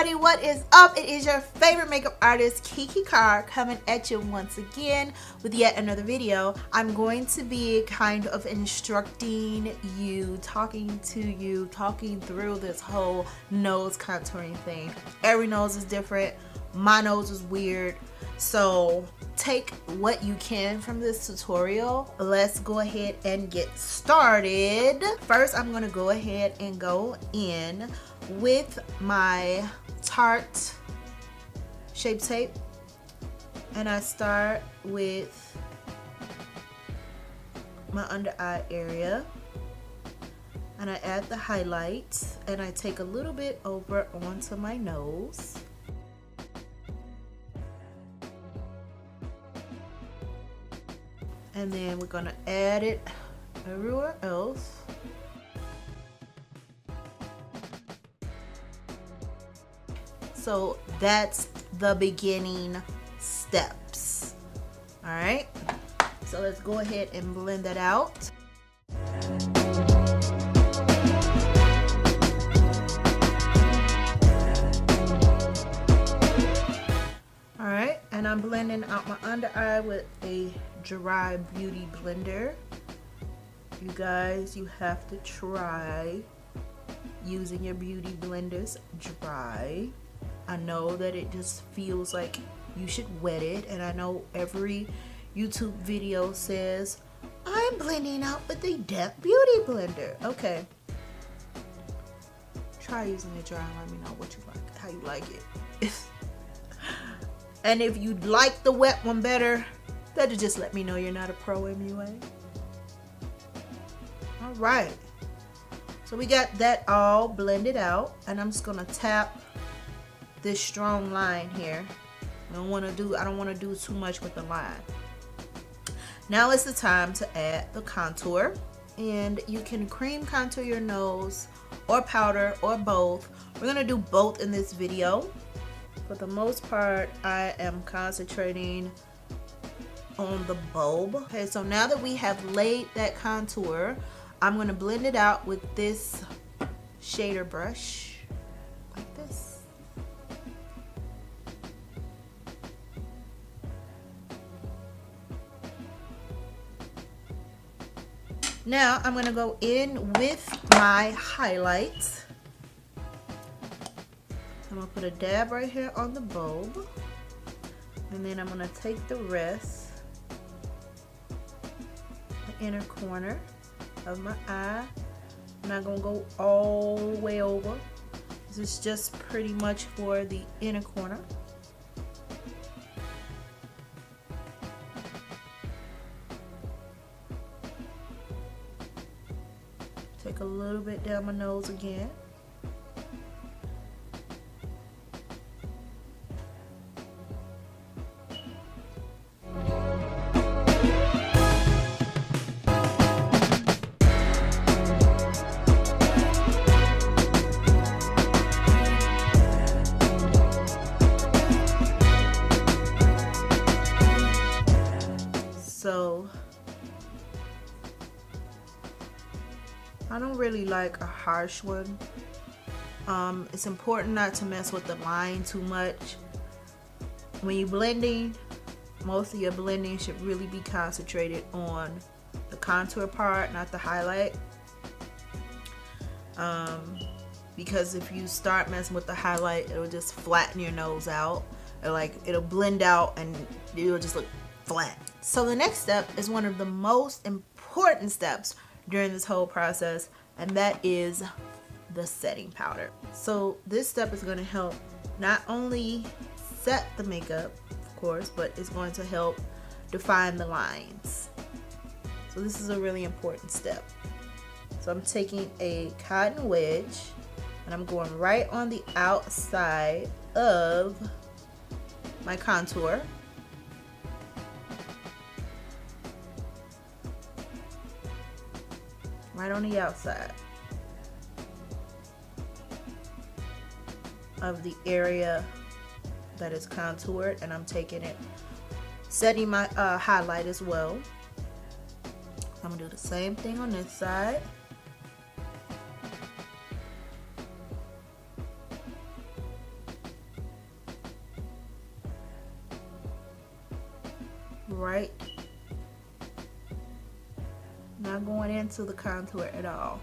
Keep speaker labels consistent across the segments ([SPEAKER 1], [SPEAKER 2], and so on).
[SPEAKER 1] everybody, what is up? It is your favorite makeup artist, KiKi Carr, coming at you once again with yet another video. I'm going to be kind of instructing you, talking through this whole nose contouring thing. Every nose is different. My nose is weird. So take what you can from this tutorial. Let's go ahead and get started. First, I'm going to go ahead and go in with my Tarte Shape Tape, and I start with my under eye area, and I add the highlights, and I take a little bit over onto my nose. And then we're gonna add it everywhere else. So that's the beginning steps. All right, so let's go ahead and blend that out. All right, and I'm blending out my under eye with a dry beauty blender. You guys, you have to try using your beauty blenders dry. I know that it just feels like you should wet it, and I know every YouTube video says I'm blending out with a damp beauty blender. Okay, try using it dry and let me know what you like, how you like it. And if you like the wet one better, that'll just let me know you're not a pro MUA. All right, so we got that all blended out, and I'm just gonna tap this strong line here. I don't want to do too much with the line. Now it's the time to add the contour, and you can cream contour your nose or powder or both. We're gonna do both in this video. For the most part, I am concentrating on the bulb. Okay, so now that we have laid that contour, I'm gonna blend it out with this shader brush like this. Now I'm gonna go in with my highlights. I'm gonna put a dab right here on the bulb, and then I'm gonna take the rest, the inner corner of my eye. I'm not gonna go all the way over. This is just pretty much for the inner corner. Take a little bit down my nose again. So I don't really like a harsh one. It's important not to mess with the line too much. When you're blending, most of your blending should really be concentrated on the contour part, not the highlight. Because if you start messing with the highlight, it'll just flatten your nose out, or like it'll blend out and it'll just look flat. So the next step is one of the most important steps during this whole process, and that is the setting powder. So this step is going to help not only set the makeup, of course, but it's going to help define the lines. So this is a really important step. So I'm taking a cotton wedge, and I'm going right on the outside of my contour. Right on the outside of the area that is contoured, and I'm taking it, setting my highlight as well. I'm gonna do the same thing on this side. right, not going into the contour at all.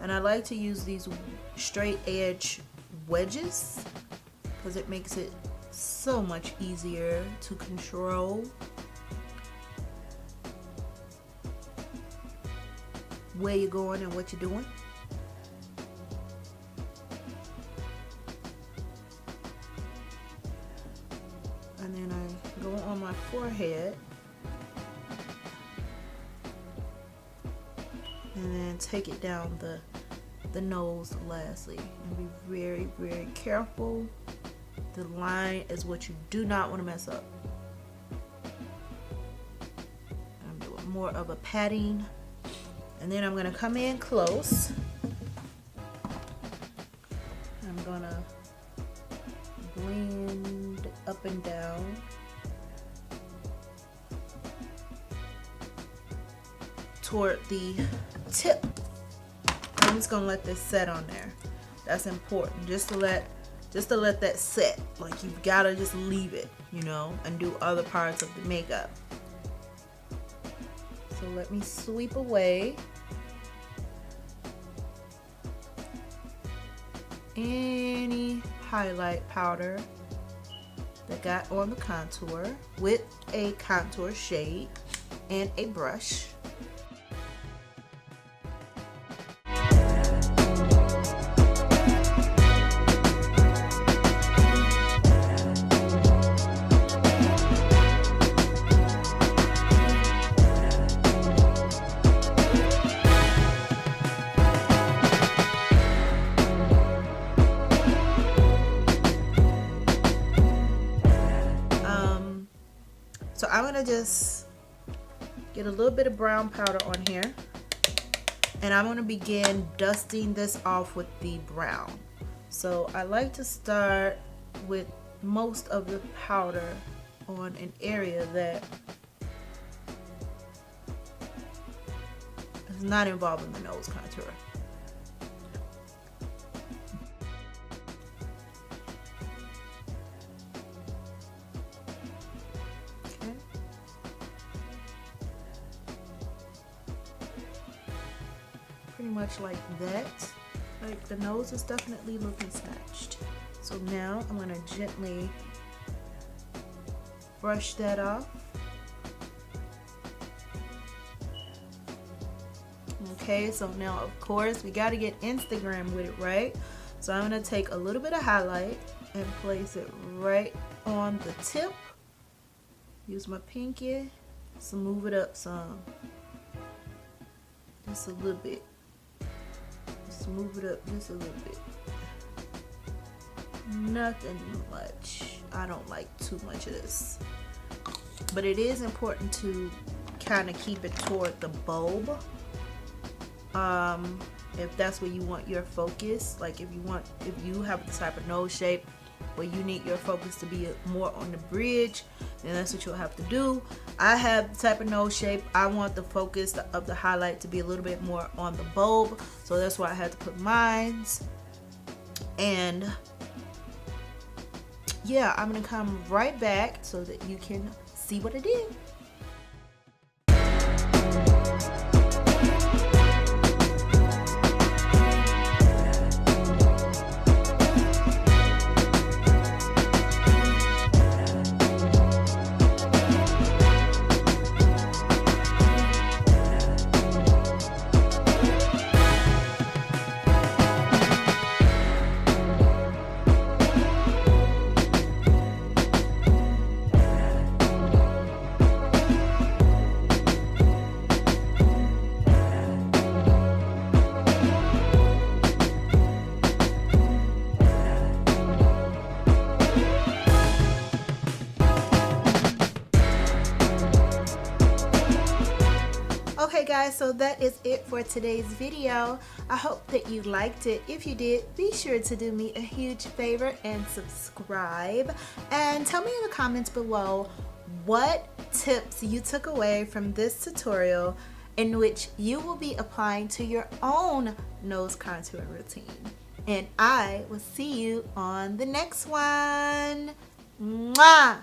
[SPEAKER 1] And I like to use these straight edge wedges because it makes it so much easier to control where you're going and what you're doing. And then I go on my forehead and then take it down the nose lastly, and be very, very careful. The line is what you do not want to mess up. I'm doing more of a patting, and then I'm going to come in close. I'm going to blend up and down. Toward the tip. I'm just gonna let this set on there. That's important, just to let that set. Like, you've gotta just leave it, you know, and do other parts of the makeup. So let me sweep away any highlight powder that got on the contour with a contour shade and a brush. So I'm gonna just get a little bit of brown powder on here, and I'm gonna begin dusting this off with the brown. So I like to start with most of the powder on an area that is not involved in the nose contour. Pretty much like that. Like, the nose is definitely looking snatched. So now I'm going to gently brush that off. Okay, so now of course we got to get Instagram with it, right? So I'm going to take a little bit of highlight and place it right on the tip. Use my pinky to move it up some. Just a little bit. Just move it up just a little bit. Nothing much. I don't like too much of this. But it is important to kind of keep it toward the bulb. If that's where you want your focus. Like if you have the type of nose shape where you need your focus to be more on the bridge, then that's what you'll have to do. I have the type of nose shape, I want the focus of the highlight to be a little bit more on the bulb, so that's why I had to put mines. And yeah, I'm gonna come right back so that you can see what I did. Okay guys, so that is it for today's video. I hope that you liked it. If you did, be sure to do me a huge favor and subscribe, and tell me in the comments below what tips you took away from this tutorial in which you will be applying to your own nose contour routine. And I will see you on the next one. Mwah!